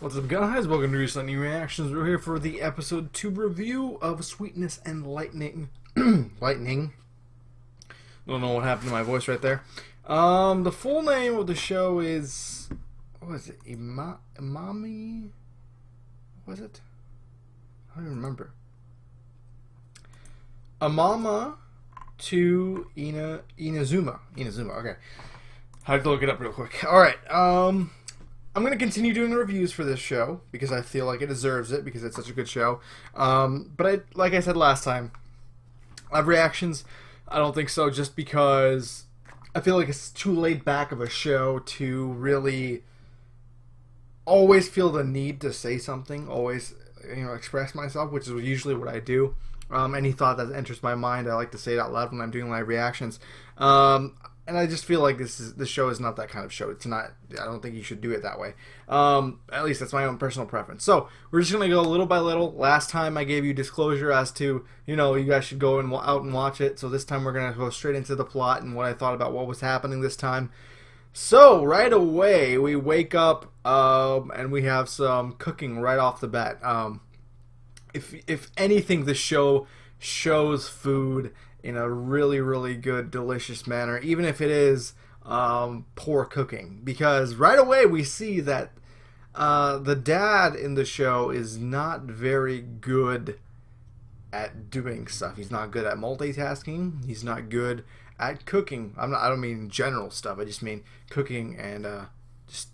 What's up, guys? Welcome to Recent Reactions. We're here for the episode 2 review of Sweetness and Lightning. Lightning. Don't know what happened to my voice right there. The full name of the show is... what is it? Amami? What was it? I don't even remember. Amaama to Inazuma. Inazuma, okay. I had to look it up real quick. Alright, I'm going to continue doing the reviews for this show because I feel like it deserves it because it's such a good show. But like I said last time, live reactions, I don't think so, just because I feel like it's too laid back of a show to really always feel the need to say something, always express myself, which is usually what I do. Any thought that enters my mind, I like to say it out loud when I'm doing live reactions. And I just feel like this show is not that kind of show. It's not. I don't think you should do it that way. At least that's my own personal preference. So we're just gonna go little by little. Last time I gave you disclosure as to you guys should go out and watch it. So this time we're gonna go straight into the plot and what I thought about what was happening this time. So right away we wake up and we have some cooking right off the bat. If anything, the show shows food in a really, really good, delicious manner, even if it is poor cooking. Because right away we see that the dad in the show is not very good at doing stuff. He's not good at multitasking. He's not good at cooking. I don't mean general stuff. I just mean cooking and just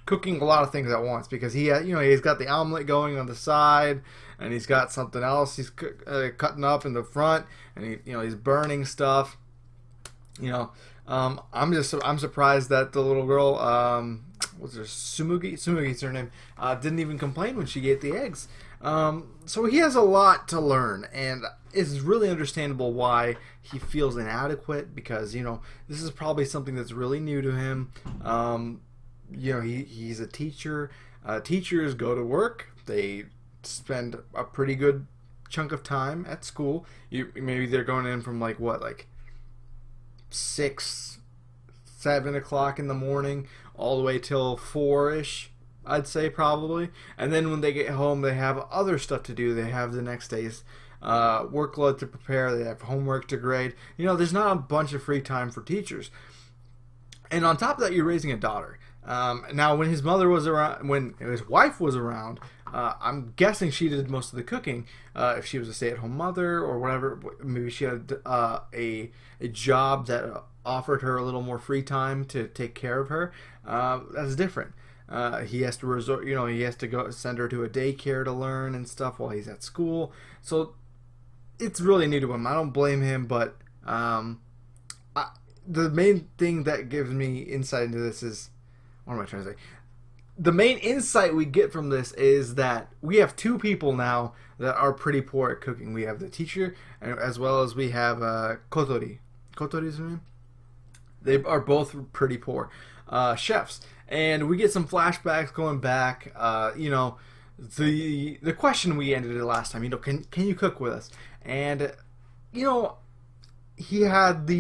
cooking a lot of things at once. Because he's got the omelet going on the side, and he's got something else he's cutting up in the front, and he's burning stuff. I'm surprised that the little girl, what's her, Sumugi's her name, didn't even complain when she ate the eggs. So he has a lot to learn, and it's really understandable why he feels inadequate, because this is probably something that's really new to him. He's a teacher. Teachers go to work. They spend a pretty good chunk of time at school. Maybe they're going in from like 6, 7 o'clock in the morning all the way till 4-ish, I'd say, probably. And then when they get home, they have other stuff to do. They have the next day's workload to prepare. They have homework to grade. There's not a bunch of free time for teachers. And on top of that, you're raising a daughter. Now, when his mother was around, when his wife was around, I'm guessing she did most of the cooking. If she was a stay-at-home mother or whatever, maybe she had a job that offered her a little more free time to take care of her. That's different. He has to resort, he has to go send her to a daycare to learn and stuff while he's at school. So it's really new to him. I don't blame him, but the main thing that gives me insight into this is, what am I trying to say? The main insight we get from this is that we have two people now that are pretty poor at cooking. We have the teacher, as well as we have Kotori. Kotori's name? They are both pretty poor chefs. And we get some flashbacks going back. The question we ended it last time, can you cook with us? And, he had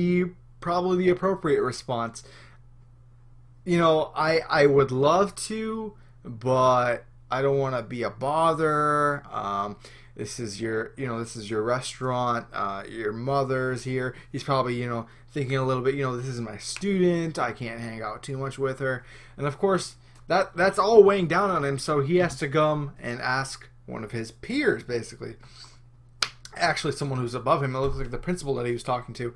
probably the appropriate response. I would love to, but I don't want to be a bother. This is your restaurant. Your mother's here. He's probably, thinking a little bit, this is my student. I can't hang out too much with her. And of course, that's all weighing down on him. So he has to come and ask one of his peers, basically. Actually, someone who's above him. It looks like the principal that he was talking to.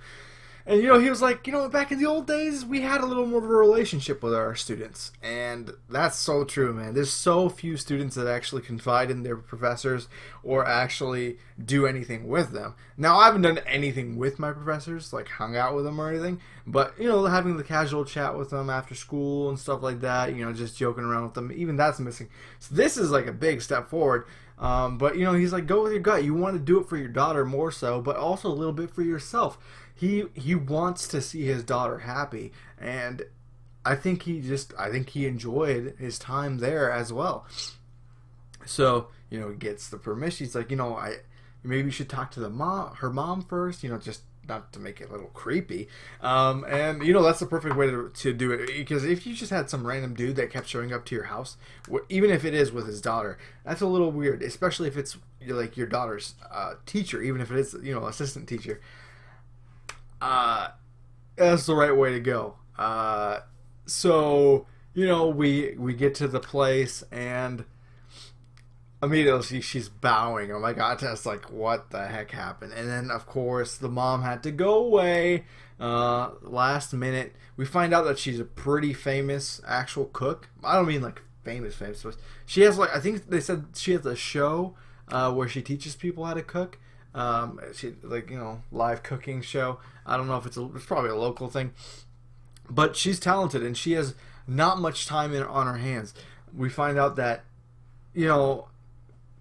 And, he was like, back in the old days, we had a little more of a relationship with our students. And that's so true, man. There's so few students that actually confide in their professors or actually do anything with them. Now, I haven't done anything with my professors, like hung out with them or anything. But, having the casual chat with them after school and stuff like that, just joking around with them, even that's missing. So this is like a big step forward. But, he's like, go with your gut. You want to do it for your daughter more so, but also a little bit for yourself. He wants to see his daughter happy, and I think he enjoyed his time there as well. So, he gets the permission. He's like, maybe you should talk to her mom first, just not to make it a little creepy. And you know, that's the perfect way to do it, because if you just had some random dude that kept showing up to your house, even if it is with his daughter, that's a little weird, especially if it's like your daughter's teacher, even if it is, you know, assistant teacher. That's the right way to go. So you know, we get to the place, and immediately she's bowing. Oh my god, that's like, what the heck happened? And then of course the mom had to go away last minute. We find out that she's a pretty famous actual cook. I don't mean like famous, but she has, like, I think they said she has a show where she teaches people how to cook. She, like, you know, live cooking show. I don't know if it's probably a local thing, but she's talented and she has not much time on her hands. We find out that, you know,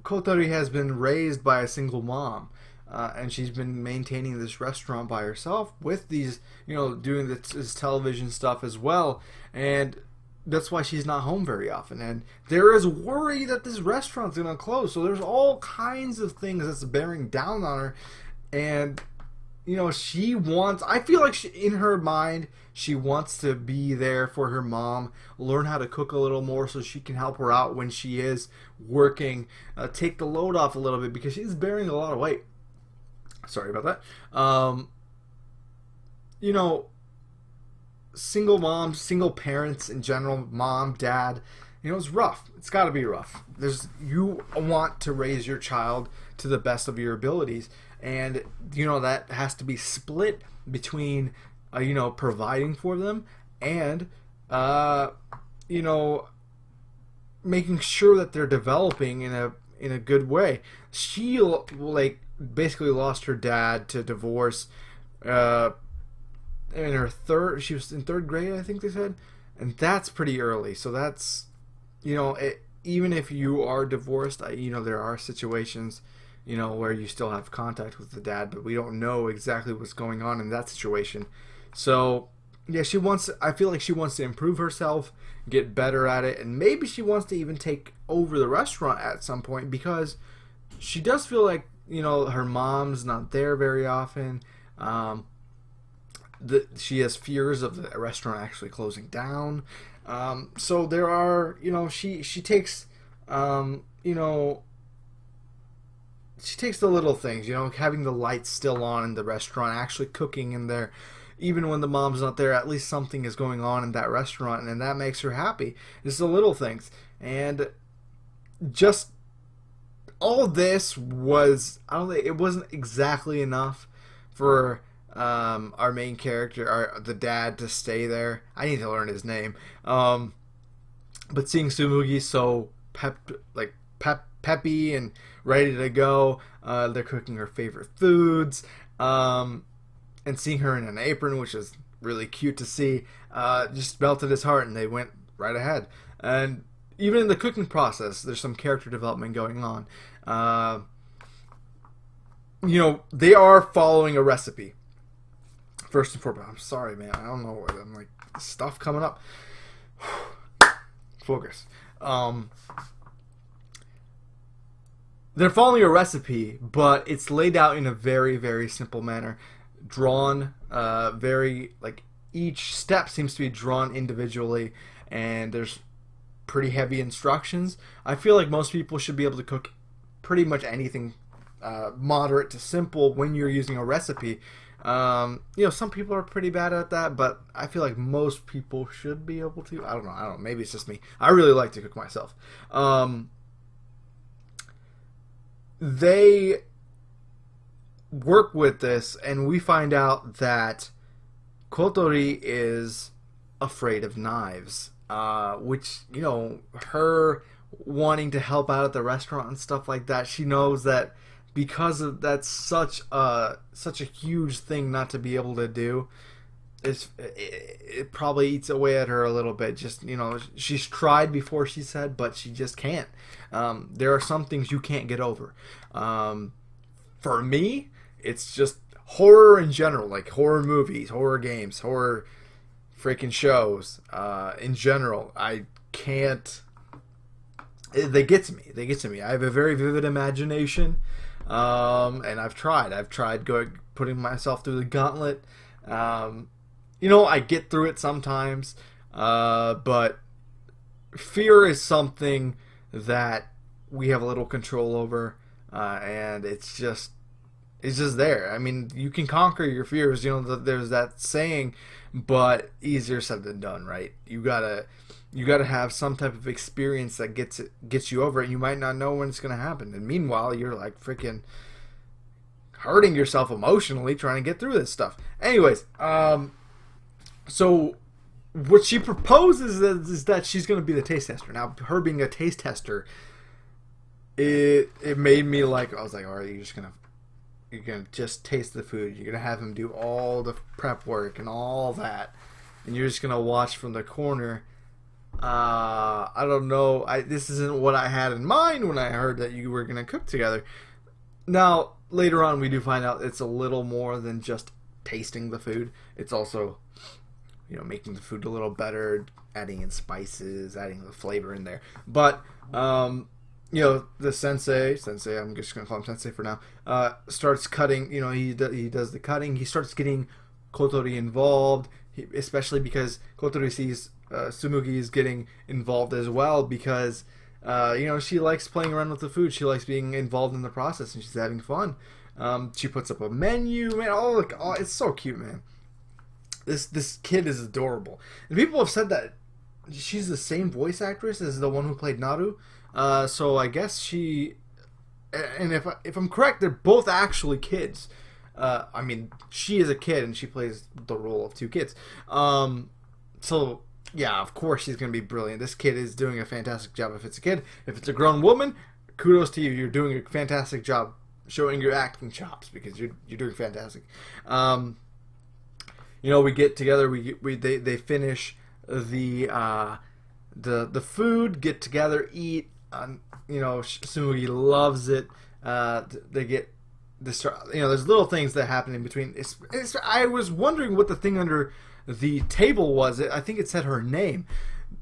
Kotori has been raised by a single mom, and she's been maintaining this restaurant by herself with these, you know, doing this television stuff as well, and that's why she's not home very often. And there is worry that this restaurant's going to close, so there's all kinds of things that's bearing down on her, and you know, she wants, I feel like in her mind, she wants to be there for her mom, learn how to cook a little more so she can help her out when she is working, take the load off a little bit, because she's bearing a lot of weight. Sorry about that. You know, single moms, single parents in general, mom, dad, you know, it's rough. It's got to be rough. You want to raise your child to the best of your abilities, and you know that has to be split between you know, providing for them and you know, making sure that they're developing in a good way. She, like, basically lost her dad to divorce in her she was in third grade, I think they said, and that's pretty early. So that's, you know, even if you are divorced, you know, there are situations, you know, where you still have contact with the dad, but we don't know exactly what's going on in that situation. So yeah, I feel like she wants to improve herself, get better at it, and maybe she wants to even take over the restaurant at some point, because she does feel like, you know, her mom's not there very often. She has fears of the restaurant actually closing down. So there are, you know, she takes, you know, she takes the little things, you know, having the lights still on in the restaurant, actually cooking in there. Even when the mom's not there, at least something is going on in that restaurant, and that makes her happy. It's the little things. And just all of this was, I don't think, it wasn't exactly enough for our main character, the dad, to stay there. I need to learn his name. But seeing Sumugi so peppy and ready to go, they're cooking her favorite foods, and seeing her in an apron, which is really cute to see, just melted his heart, and they went right ahead. And even in the cooking process, there's some character development going on. You know, they are following a recipe, first and foremost. I'm sorry, man. I don't know. I'm like, stuff coming up. Focus. They're following a recipe, but it's laid out in a very, very simple manner. Drawn very, like, each step seems to be drawn individually, and there's pretty heavy instructions. I feel like most people should be able to cook pretty much anything moderate to simple when you're using a recipe. You know, some people are pretty bad at that, but I feel like most people should be able to. I don't know. Maybe it's just me. I really like to cook myself. They work with this, and we find out that Kotori is afraid of knives, which, you know, her wanting to help out at the restaurant and stuff like that, she knows that because of that's such a huge thing not to be able to do. It probably eats away at her a little bit. Just, you know, she's tried before, she said, but she just can't. There are some things you can't get over. For me, it's just horror in general, like horror movies, horror games, horror freaking shows. In general, I can't. They get to me. I have a very vivid imagination. And I've tried putting myself through the gauntlet. You know, I get through it sometimes, but fear is something that we have a little control over, and it's just there. I mean, you can conquer your fears. You know, there's that saying, but easier said than done, right? You gotta have some type of experience that gets you over it. You might not know when it's gonna happen, and meanwhile, you're like freaking hurting yourself emotionally trying to get through this stuff. Anyways, so what she proposes is that she's going to be the taste tester. Now, her being a taste tester, it made me like, I was like, all right, you're gonna just taste the food. You're gonna have him do all the prep work and all that, and you're just gonna watch from the corner. I don't know. This isn't what I had in mind when I heard that you were gonna cook together. Now, later on, we do find out it's a little more than just tasting the food. It's also, you know, making the food a little better, adding in spices, adding the flavor in there. But, you know, the sensei, I'm just going to call him sensei for now, starts cutting, you know, he does the cutting. He starts getting Kotori involved, especially because Kotori sees Tsumugi is getting involved as well because, you know, she likes playing around with the food. She likes being involved in the process, and she's having fun. She puts up a menu, man. Oh, look, it's so cute, man. This kid is adorable. And people have said that she's the same voice actress as the one who played Naru. So I guess she... And if I'm correct, they're both actually kids. I mean, she is a kid, and she plays the role of two kids. So, yeah, of course she's going to be brilliant. This kid is doing a fantastic job. If it's a kid, if it's a grown woman, kudos to you. You're doing a fantastic job showing your acting chops because you're doing fantastic. You know, we get together. They finish the food. Get together, eat. You know, Tsumugi loves it. They get this. You know, there's little things that happen in between. I was wondering what the thing under the table was. I think it said her name.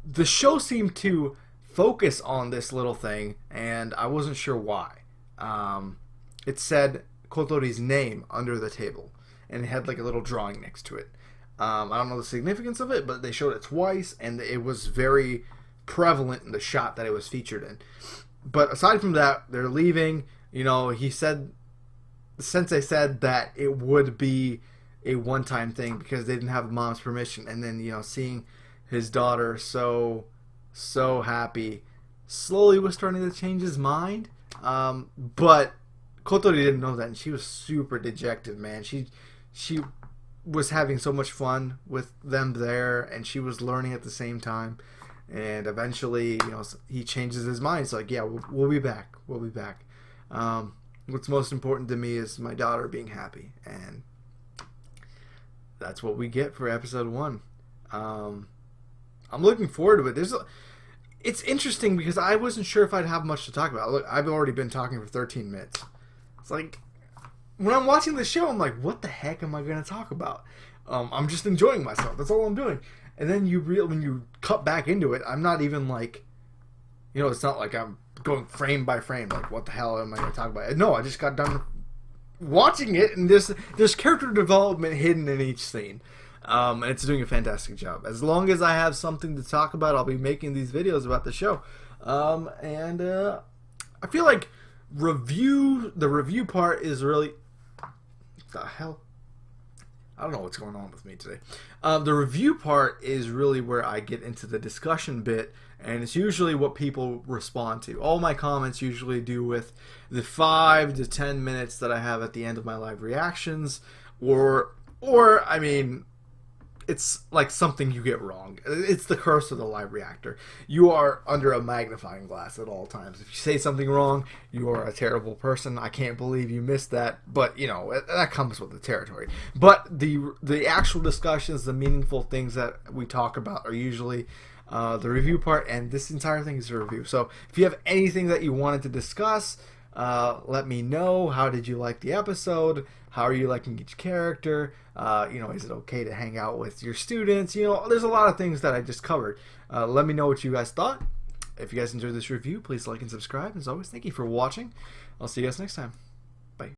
The show seemed to focus on this little thing, and I wasn't sure why. It said Kotori's name under the table, and it had like a little drawing next to it. I don't know the significance of it, but they showed it twice, and it was very prevalent in the shot that it was featured in. But aside from that, they're leaving. You know, the sensei said that it would be a one-time thing because they didn't have mom's permission. And then, you know, seeing his daughter so happy slowly was starting to change his mind. But Kotori didn't know that, and she was super dejected, man. She was having so much fun with them there, and she was learning at the same time. And eventually, you know, he changes his mind. It's like, yeah, we'll be back. We'll be back. What's most important to me is my daughter being happy, and that's what we get for episode 1. I'm looking forward to it. It's interesting because I wasn't sure if I'd have much to talk about. Look, I've already been talking for 13 minutes. It's like, when I'm watching the show, I'm like, what the heck am I going to talk about? I'm just enjoying myself. That's all I'm doing. And then when you cut back into it, I'm not even like, you know, it's not like I'm going frame by frame, like, what the hell am I going to talk about? No, I just got done watching it, and there's character development hidden in each scene. And it's doing a fantastic job. As long as I have something to talk about, I'll be making these videos about the show. And I feel like the review part is really... What the hell? I don't know what's going on with me today. The review part is really where I get into the discussion bit, and it's usually what people respond to. All my comments usually do with the 5 to 10 minutes that I have at the end of my live reactions, or I mean, it's like something you get wrong. It's the curse of the live reactor. You are under a magnifying glass at all times. If you say something wrong, you are a terrible person. I can't believe you missed that. But, you know, that comes with the territory. But the actual discussions, the meaningful things that we talk about are usually the review part, and this entire thing is a review. So if you have anything that you wanted to discuss, let me know. How did you like the episode? How are you liking each character? You know, is it okay to hang out with your students? You know, there's a lot of things that I just covered. Let me know what you guys thought. If you guys enjoyed this review, please like and subscribe. As always, thank you for watching. I'll see you guys next time. Bye.